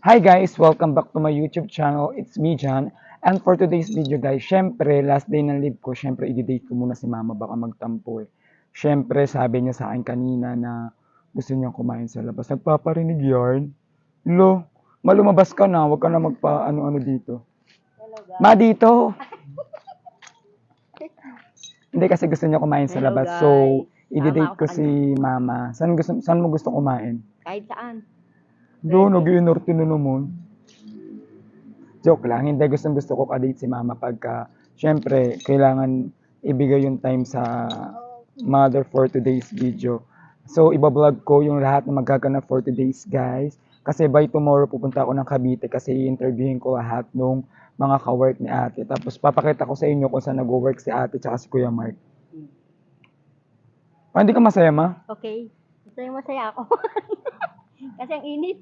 Hi guys! Welcome back to my YouTube channel. It's me, John. And for today's video guys, syempre, last day ng live ko, syempre, i-date ko muna si mama, baka magtampo eh. Syempre, sabi niya sa akin kanina na gusto niyang kumain sa labas. Nagpaparinig yarn. Lo, malumabas ka na, huwag ka na magpa ano-ano dito. Ma, dito! Hindi kasi gusto niya kumain sa Hello, labas. guys. So, Tama i-date ako ko sa si mama. Saan mo gusto kumain? Kahit saan. Lo, nag-iinorte na naman. Joke lang, hindi gusto ko ka-date si mama pagka, syempre, kailangan ibigay yung time sa mother for today's video. So, ibablog ko yung lahat na magaganap for today's guys. Kasi by tomorrow pupunta ako ng Cavite kasi i-interviewin ko lahat nung mga ka-work ni ate. Tapos papakita ko sa inyo kung saan nag-work si ate tsaka si Kuya Mark. Hindi ka masaya, ma? Okay. Masaya ako. Kasi ang init.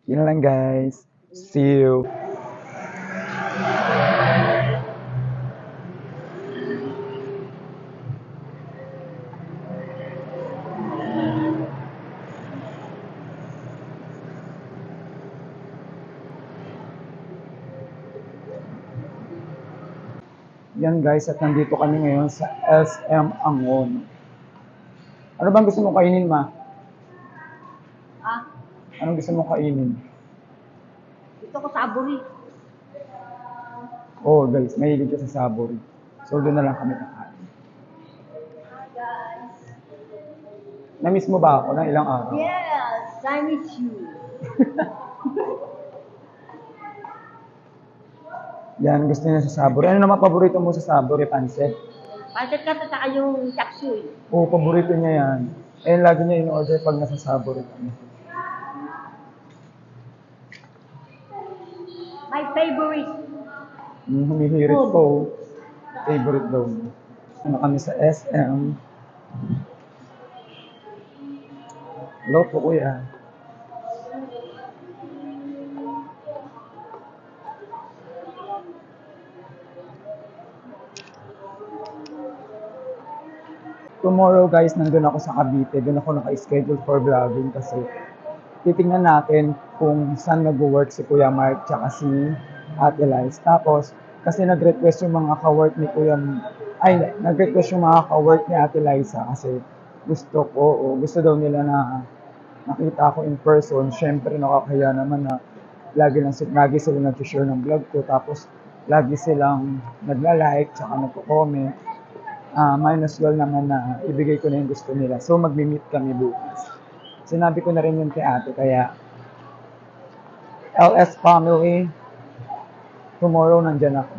Yun lang guys. See you. Yan guys, at nandito kami ngayon sa SM Angon. Ano bang gusto mo kainin, ma? Ah, Anong gusto mo kainin? ito ko saburi. Oh guys, mahilig ka sa sabori. So doon na lang kami kakain. Hi guys. Na-miss mo ba ako ng ilang araw? Yes, I miss you. Yan, gusto niya sa sabori. Ano naman paborito mo sa sabori? Pansit? Pasit ka sa yung chapsuy. Oo, paborito niya yan. Ayun, lagi niya in-order pag nasa sabori kami. My favorite. Humihirit ko. Favorite daw niya. Ano kami sa SM. Hello po kuya. Tomorrow guys, nandun ako sa Cavite. Doon ako naka-schedule for vlogging kasi titingnan natin kung saan nag-work si Kuya Mark tsaka si Ate Liz. Tapos, kasi nag-request yung mga ka-work ni nag-request yung mga ka-work ni Ate Liza kasi gusto daw nila na nakita ako in person. Syempre, nakakaya naman na lagi sila nag-share ng vlog ko. Tapos, lagi silang nagla-like tsaka nagko-comment. Might as well naman na ibigay ko na yung gusto nila. So, magmi-meet kami bukas. Sinabi ko na rin yun kay ate, kaya LS family, tomorrow nandyan ako.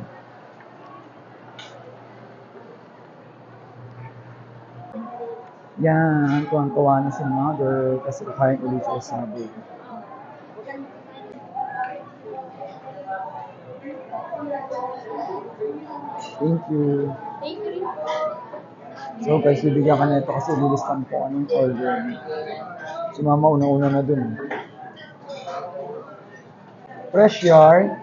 Yan, tuwang-tuwa na si mother kasi kakain ulit siya sabi. Thank you. Thank you. So guys, bibigyan ka na ito kasi lilistan ko anong order niya. Si mama una-una na dun. Fresh yarn.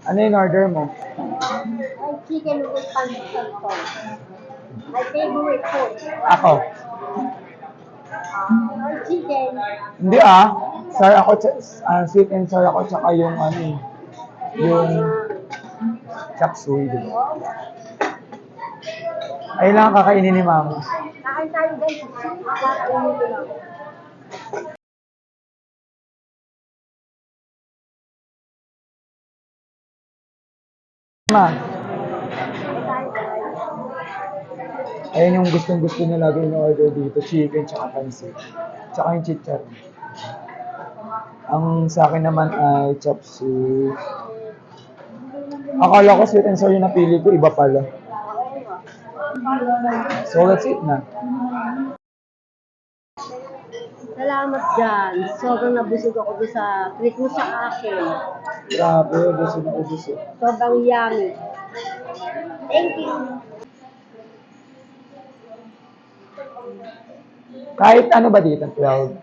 Ano yung order mo? My chicken with pancit sauce. My favorite food. Ako. My chicken. Hindi sour ako, sweet and sour ako, tsaka yung yung chop suey, di ba? Ayun lang ang kakainin ni mama. Kain tayo guys. Kakainin ko lang. Ma, Kain tayo guys. ayun yung gustong-gusto niya lagi in-order dito, chicken tsaka pansit. Tsaka yung chicharon. Ang sa akin naman ay chop suey. Akala ko sweet and sour yung napili ko, iba pala. So let's eat na. Salamat dyan. Sobrang nabusog ako doon sa treat mo sa akin. Grabe, busog na busog. Sobrang yummy. Thank you. Kahit ano ba dito, 12?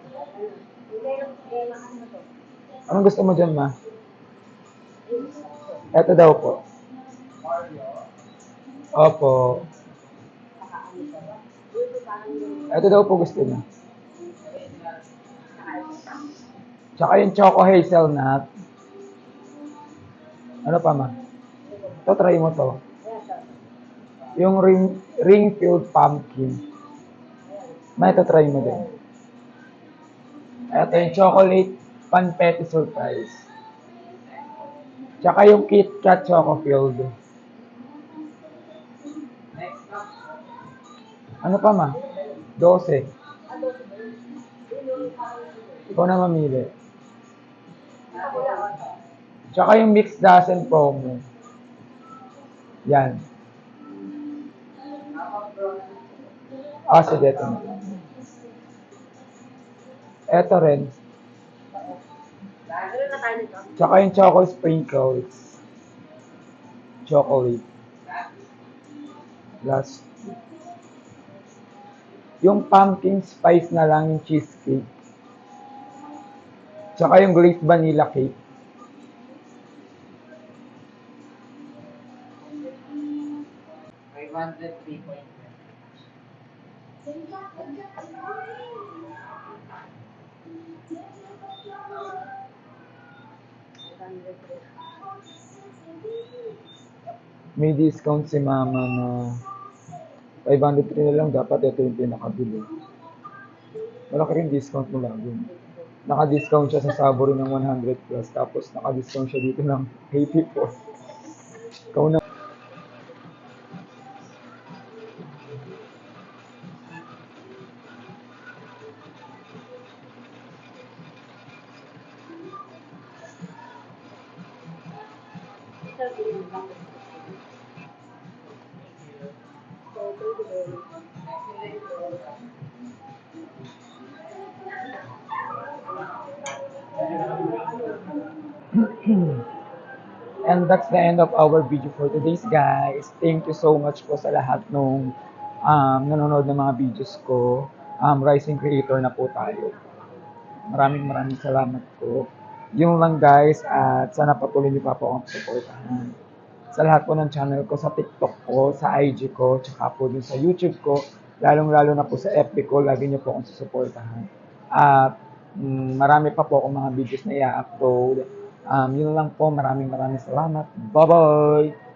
Anong gusto mo dyan, ma? Ito daw po. Opo. Ito daw po gusto niya. Tsaka yung choco hazelnut. Ano pa ma? Ito, try mo to. Yung ring filled pumpkin. Ma, ito try mo din. Ito yung chocolate panpetti surprise. Tsaka yung Kit Kat choco filled. Ano pa ma? 12. Ikaw na mamili. Tsaka yung mix dozen promo. Yan. Sige, ito na. Ito rin. Tsaka yung choco sprinkles. Chocolate. Last. Yung pumpkin spice na lang yung cheesecake. Tsaka yung glazed vanilla cake. May discount si mama na 503 na lang, dapat ito yung pinakabili. Malaki rin discount mo lagi. Naka-discount siya sa Sabori ng 100 plus, tapos naka-discount siya dito ng 84. Ikaw na. And that's the end of our video for today's guys. Thank you so much po sa lahat nung nanonood ng mga videos ko. Rising creator na po tayo. Maraming salamat po. Yung lang guys, at sana patuloy niyo pa po akong supportahan. Sa lahat po ng channel ko, sa TikTok ko, sa IG ko, tsaka po din sa YouTube ko, lalong-lalo na po sa FB ko, lagi niyo po akong susuportahan. At marami pa po akong mga videos na i-upload. Yun lang po, maraming salamat. Bye-bye!